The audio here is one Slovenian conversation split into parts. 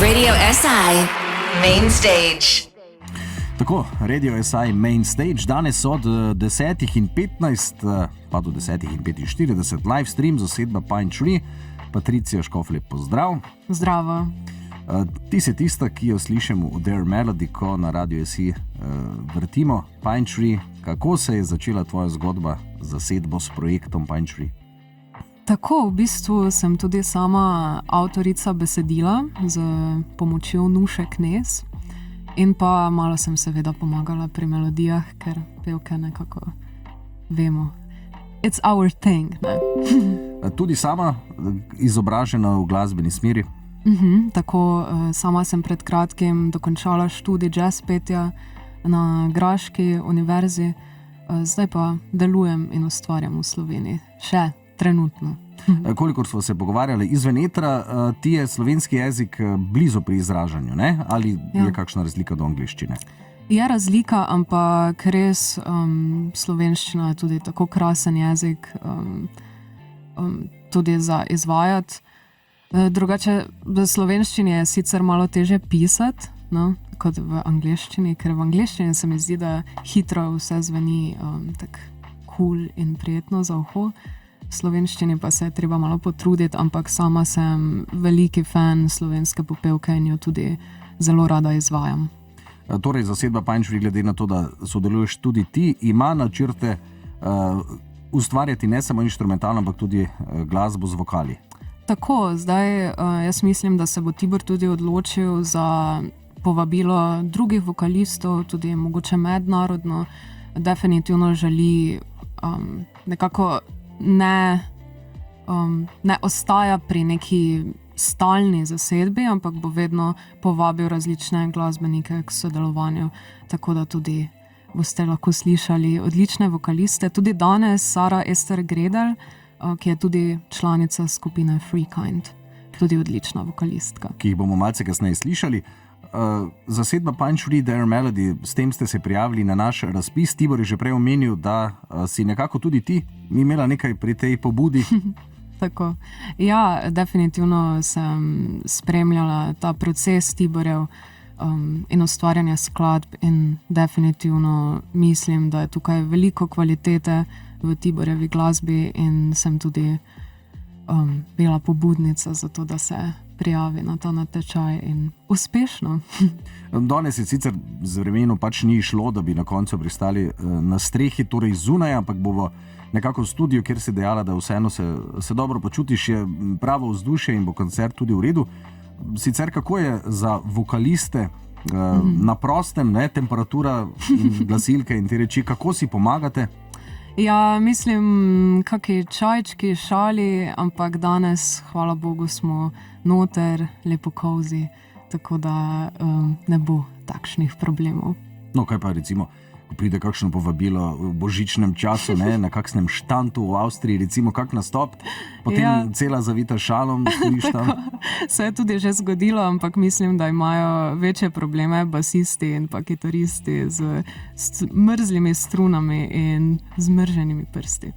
Radio SI Main Stage. Tako, Radio SI Main Stage, danes od 10:15 pa do 10:45 live stream zasedba Pine Tree. Patricija Škof, lep pozdrav. Zdravo. Ti si tista, ki jo slišimo v Dare Melody, ko na Radio SI vrtimo Pine Tree. Kako se je začela tvoja zgodba z zasedbo s projektom Pine Tree? Tako, v bistvu sem tudi sama avtorica besedila z pomočjo Nuše Knez in pa malo sem seveda pomagala pri melodijah, ker pevke nekako vemo. It's our thing, ne? Tudi sama izobražena v glasbeni smeri? Tako, sama sem pred kratkim dokončala študij jazz petja na Graški univerzi, zdaj pa delujem in ustvarjam v Sloveniji. Še trenutno. Kolikor smo se pogovarjali izven etra, ti je slovenski jezik blizu pri izražanju, ne? Ali je kakšna razlika do angleščine? Je razlika, ampak res slovenščina je tudi tako krasen jezik, tudi za izvajati. Drugače, v slovenščini je sicer malo teže pisati, no, kot v angleščini, ker v angleščini se mi zdi, da hitro vse zveni tako cool in prijetno za uho. V slovenščini pa se je treba malo potruditi, ampak sama sem veliki fan slovenske popevke in jo tudi zelo rada izvajam. Torej, zasedba Pine Tree, glede na to, da sodeluješ tudi ti, ima načrte ustvarjati ne samo inštrumentalno, ampak tudi glasbo z vokali. Tako, zdaj jaz mislim, da se bo Tibor tudi odločil za povabilo drugih vokalistov, tudi mogoče mednarodno. Definitivno želi nekako ne ostaja pri neki stalni zasedbi, ampak bo vedno povabil različne glasbenike k sodelovanju, tako da tudi boste lahko slišali odlične vokaliste. Tudi danes Sara Ester Gredel, ki je tudi članica skupine Freekind, tudi odlična vokalistka. Ki jih bomo malce kasneje slišali. Zasedba Pine Tree, Dare Melody, s tem ste se prijavili na naš razpis. Tibor je že prej omenil, da si nekako tudi ti imela nekaj pri tej pobudi. Tako. Ja, definitivno sem spremljala ta proces Tiborjev in ustvarjanja skladb in definitivno mislim, da je tukaj veliko kvalitete v Tiborjevi glasbi in sem tudi bila pobudnica za to, da se prijavi na ta natečaj in uspešno. Danes je sicer z vremenom pač ni šlo, da bi na koncu pristali na strehi, torej zunaj, ampak bomo nekako v studiu, kjer si dejala, da vseeno se dobro počutiš, je pravo vzdušje in bo koncert tudi v redu. Sicer kako je za vokaliste na prostem, ne, temperatura in glasilke in te reči, kako si pomagate? Ja, mislim, kaki čajčki, šali, ampak danes, hvala Bogu, smo noter, lepo cozy, tako da ne bo takšnih problemov. No, kaj pa recimo, ko pride kakšno povabilo v božičnem času, ne, na kakšnem štantu v Avstriji, recimo kak nastop, potem cela zavita šalom, stojiš tam. Se je tudi že zgodilo, ampak mislim, da imajo večje probleme basisti in pa kitaristi z mrzlimi strunami in zmrženimi prsti.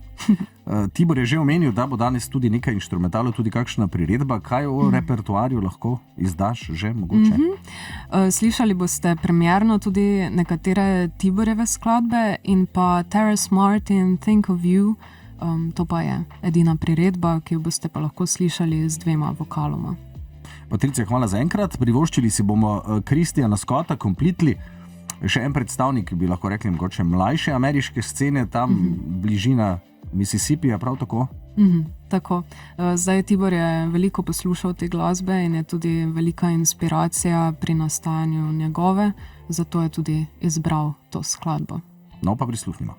Tibor je že omenil, da bo danes tudi nekaj inštrumentalov, tudi kakšna priredba. Kaj o repertoarju lahko izdaš že mogoče? Slišali boste premierno tudi nekatere Tiborjeve skladbe in pa Terrace Martin, Think of You. To pa je edina priredba, ki jo boste pa lahko slišali z 2 vokaloma. Patricija, hvala za enkrat. Privoščili si bomo Christiana Scotta, Completely. Še en predstavnik, bi lahko rekli, mogoče mlajše ameriške scene, tam bližina Mississippija, prav tako? Tako. Zdaj Tibor je veliko poslušal te glasbe in je tudi velika inspiracija pri nastajanju njegove, zato je tudi izbral to skladbo. No, pa prisluhnimo.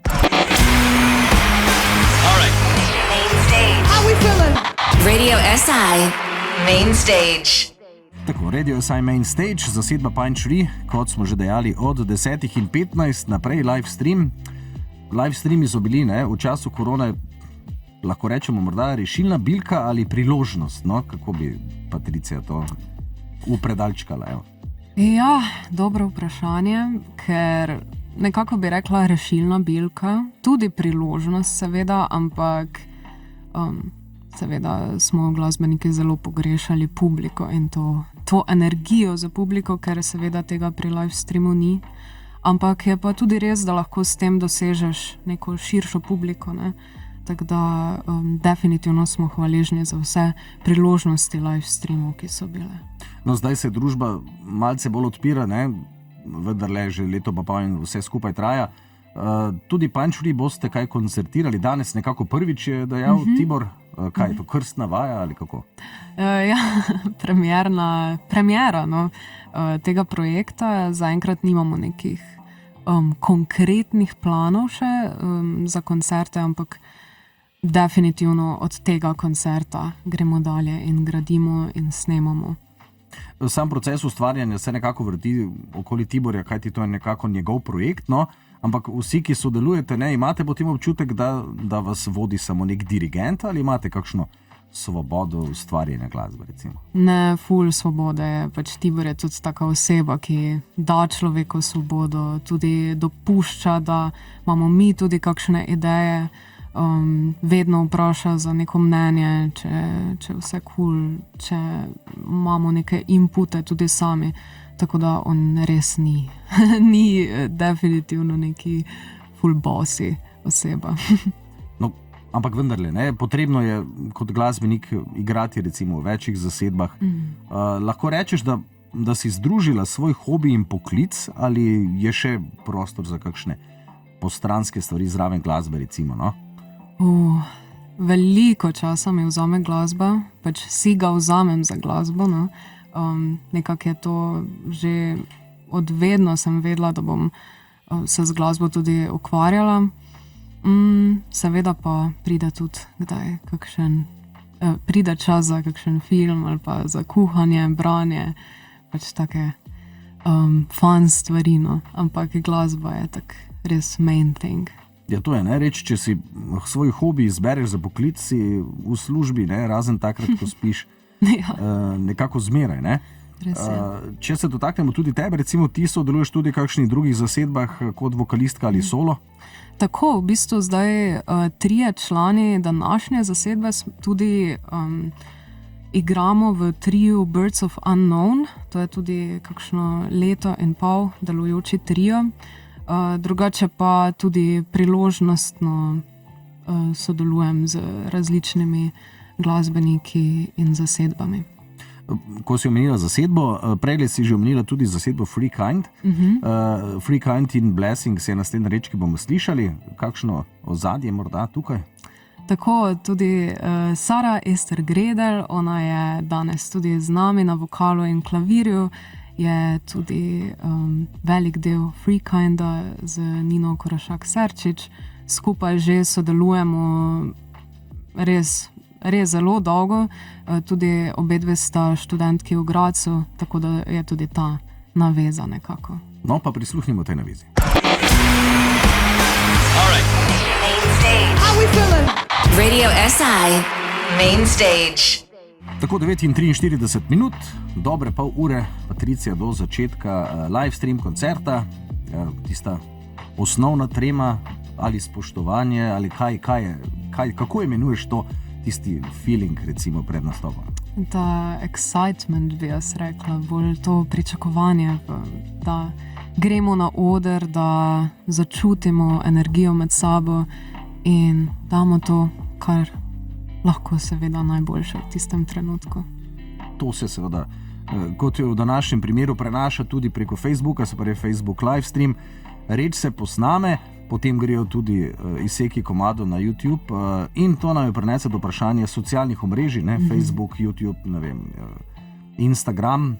How we feeling? Radio SI Main Stage. Tako, Radio SI Main Stage, zasedba Pine Tree, kot smo že dejali, od 10:15 naprej live stream. Live streami so bili, ne, v času korone, lahko rečemo morda rešilna bilka ali priložnost, no, kako bi Patricija to upredalčkala, evo. Ja, dobro vprašanje, ker nekako bi rekla rešilna bilka, tudi priložnost seveda, ampak seveda smo glasbeniki zelo pogrešali publiko in to energijo za publiko, ker seveda tega pri live streamu ni. Ampak je pa tudi res, da lahko s tem dosežeš neko širšo publiko, ne? Tako da definitivno smo hvaležni za vse priložnosti live streamov, ki so bile. No, zdaj se družba malce bolj odpira, ne? Vendarle že leto pa in vse skupaj traja. Tudi Punchfree boste kaj koncertirali, danes nekako prvič je dejal Tibor, kaj je to, krstna vaja ali kako? Ja, premiera tega projekta, zaenkrat nimamo nekih konkretnih planov še za koncerte, ampak definitivno od tega koncerta gremo dalje in gradimo in snemamo. Sam proces ustvarjanja se nekako vrti okoli Tiborja, kajti to je nekako njegov projekt, no? Ampak vsi, ki sodelujete, ne, imate potem občutek, da vas vodi samo nek dirigent ali imate kakšno svobodo ustvarjanja glasbe, recimo? Ne, ful svobode je, pač Tibor je tudi taka oseba, ki da človeku svobodo, tudi dopušča, da imamo mi tudi kakšne ideje, vedno vpraša za neko mnenje, če vse cool, če imamo neke inpute tudi sami. Tako da on res ni definitivno neki full bossi oseba. No, ampak vendarle, ne, potrebno je kot glasbenik igrati recimo v večjih zasedbah. Lahko rečeš, da si združila svoj hobi in poklic ali je še prostor za kakšne postranske stvari zraven glasbe recimo, no? Veliko časa mi vzame glasba, pač si ga vzamem za glasbo, no? Nekako je to že od vedno sem vedela, da bom se z glasbo tudi ukvarjala. Seveda pa pride tudi kdaj pride čas za kakšen film ali pa za kuhanje, branje, pač take fun stvari, no? Ampak glasba je tak res main thing. Ja, to je, ne, reči, če si svoj hobi izbereš za poklic, si v službi, ne, razen takrat, ko spiš, nekako zmeraj, ne. Če se dotaknemo tudi tebe, recimo ti sodeluješ tudi v kakšnih drugih zasedbah kot vokalistka ali solo? Tako, v bistvu zdaj 3 člani današnje zasedbe tudi igramo v triu Birds of Unknown, to je tudi kakšno leto in pol delujoči trio. Drugače pa tudi priložnostno sodelujem z različnimi glasbeniki in zasedbami. Ko si omenila zasedbo, prej si že omenila tudi zasedbo Free Kind. Free Kind in Blessings je naslednja reč, ki bomo slišali. Kakšno ozadje morda tukaj? Tako, tudi Sara Ester Gredel, ona je danes tudi z nami na vokalu in klavirju, je tudi velik del Free Kinda z Nino Korašak Serčič. Skupaj že sodelujemo res zelo dolgo, tudi obedve sta študentki v Gradcu, tako da je tudi ta naveza nekako. No, pa prisluhnimo tej navezi. Radio SI Main Stage. Tako 9:43 minut, dobre pol ure, Patricija, do začetka live stream koncerta, tista osnovna trema ali spoštovanje ali kako imenuješ to, tisti feeling recimo pred nastopom? Ta excitement bi jaz rekla, bolj to pričakovanje, da gremo na oder, da začutimo energijo med sabo in damo to, kar lahko seveda najboljše v tistem trenutku. To se seveda, kot je v današnjem primeru, prenaša tudi preko Facebooka, se pravi Facebook live stream. Reč se posname, potem grejo tudi izseki komadov na YouTube in to nam je prenese do vprašanja socialnih omrežij, ne? Facebook, YouTube, ne vem, Instagram.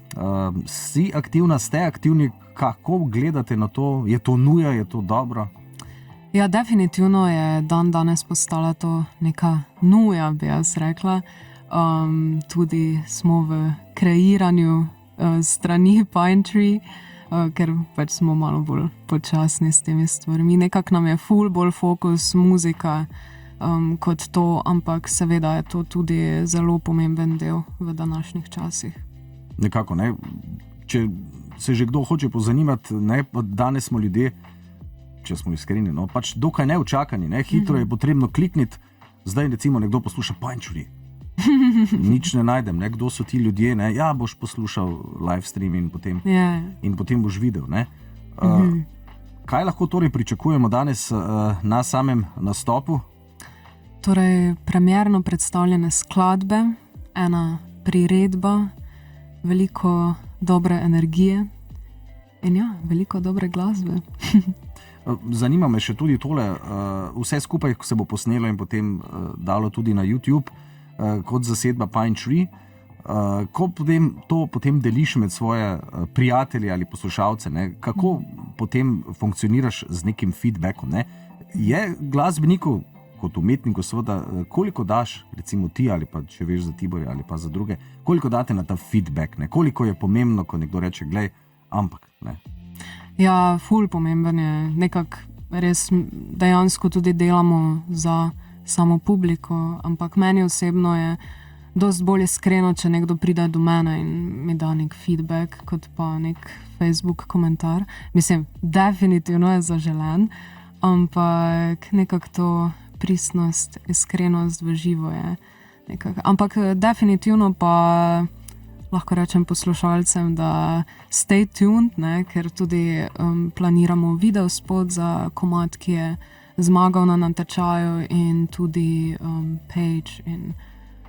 Si aktivna, ste aktivni, kako gledate na to? Je to nuja, je to dobro? Ja, definitivno je danes postala to neka nuja, bi jaz rekla. Tudi smo v kreiranju strani Pinetree, ker pač smo malo bolj počasni s temi stvarmi. Nekako nam je ful bolj fokus muzika kot to, ampak seveda je to tudi zelo pomemben del v današnjih časih. Nekako, ne? Če se že kdo hoče pozanimati, ne, pa danes smo ljudje, če smo iskreni, no, pač dokaj neučakani, ne, hitro je potrebno klikniti. Zdaj recimo nekdo posluša Pinetree. Nič ne najdem, ne? Kdo so ti ljudje, ne? Ja, boš poslušal live stream in potem boš videl. Ne? Kaj lahko torej pričakujemo danes na samem nastopu? Torej, premjerno predstavljene skladbe, ena priredba, veliko dobre energije in ja, veliko dobre glasbe. Zanima me še tudi tole, vse skupaj se bo posnelo in potem dalo tudi na YouTube kot zasedba Pine Tree. Ko potem deliš med svoje prijatelje ali poslušalce, ne? Kako potem funkcioniraš z nekim feedbackom? Ne? Je glasbenikov kot umetnikov seveda, koliko daš, recimo ti ali pa če veš za Tiborja ali pa za druge, koliko date na ta feedback, ne? Koliko je pomembno, ko nekdo reče, glej, ampak, ne? Ja, ful pomemben je, nekako res dejansko tudi delamo za samo publiko, ampak meni osebno je dosti bolj iskreno, če nekdo pride do mene in mi da nek feedback, kot pa nek Facebook komentar. Mislim, definitivno je zaželen, ampak nekako to pristnost, iskrenost v živo je nekako. Ampak definitivno pa lahko rečem poslušalcem, da stay tuned, ne, ker tudi planiramo videospot za komad, ki je zmagal na natečaju in tudi page in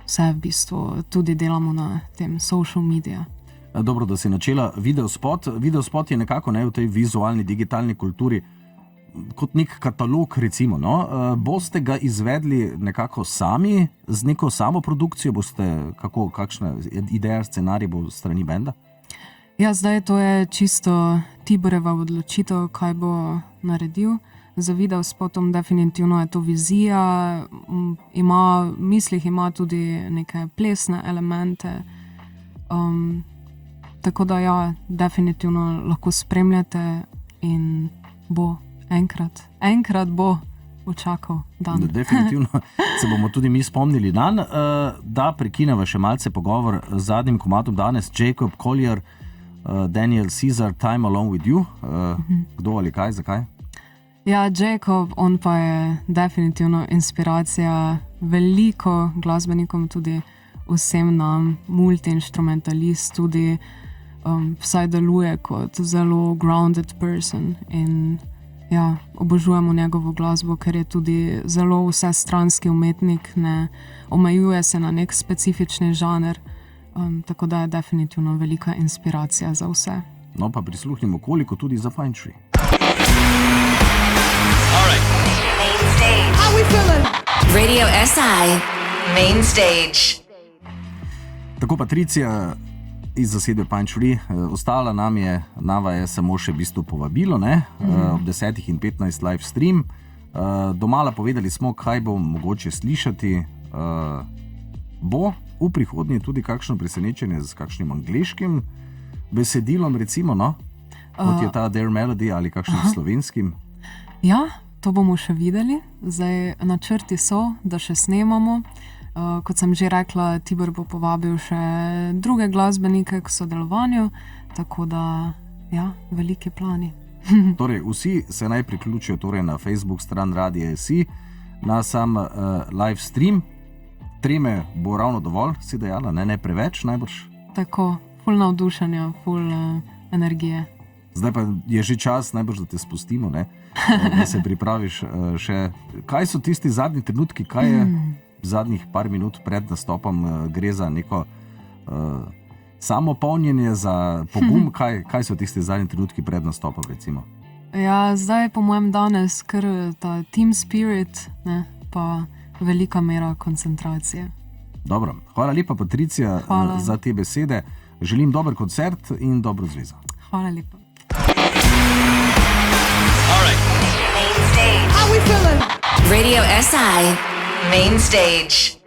vse v bistvu tudi delamo na tem social media. Dobro, da si načela videospot. Videospot je nekako v tej vizualni digitalni kulturi kot nek katalog, recimo. No? Boste ga izvedli nekako sami, z neko samoprodukcijo? Kakšna ideja, scenarij bo strani benda? Ja, zdaj to je čisto Tiborjeva odločitev, kaj bo naredil. Za videospotom definitivno je to vizija, v mislih ima tudi neke plesne elemente. Tako da ja, definitivno lahko spremljate in bo enkrat bo učakal dan. Definitivno se bomo tudi mi spomnili dan. Da prekineva še malce pogovor z zadnjim komadom danes, Jacob Collier, Daniel Caesar, Time Alone With You. Kdo ali kaj, zakaj? Ja, Jacob, on pa je definitivno inspiracija veliko glasbenikom, tudi vsem nam, multi-instrumentalist, tudi vsaj deluje kot zelo grounded person in ja, obožujemo njegovo glasbo, ker je tudi zelo vsestranski umetnik, ne omejuje se na nek specifični žanr, tako da je definitivno velika inspiracija za vse. No pa prisluhnimo koliko tudi za Pine Tree. How we feeling? Radio SI, Main Stage. Tako Patricija iz zasedbe Pine Tree, ostala nava je samo še v bistvu povabilo, ne? Ob 10:15 live stream. Domala povedali smo, kaj bo mogoče slišati. Bo v prihodnje tudi kakšno presenečenje z kakšnim angleškim besedilom, recimo, no? Kot je ta Their Melody ali kakšnim slovenskim? Ja, to bomo še videli. Zdaj načrti so, da še snemamo. Kot sem že rekla, Tibor bo povabil še druge glasbenike k sodelovanju, tako da, ja, veliki plani. Torej, vsi se naj priključijo torej na Facebook stran Radia SI, na sam live stream. Treme bo ravno dovolj, si dejala, ne preveč najbrž? Tako, ful navdušenja, ful energije. Zdaj pa je že čas najbrž, da te spustimo, ne? Da se pripraviš še. Kaj so tisti zadnji trenutki, kaj je zadnjih par minut pred nastopom, gre za neko samopolnjenje, za pogum, kaj so tisti zadnji trenutki pred nastopom, recimo? Ja, zdaj po mojem danes kar ta team spirit, ne, pa velika mera koncentracije. Dobro, hvala lepa Patricija za te besede. Želim dober koncert in dobro zvezo. Hvala lepa. How we feeling? Radio SI, Main Stage.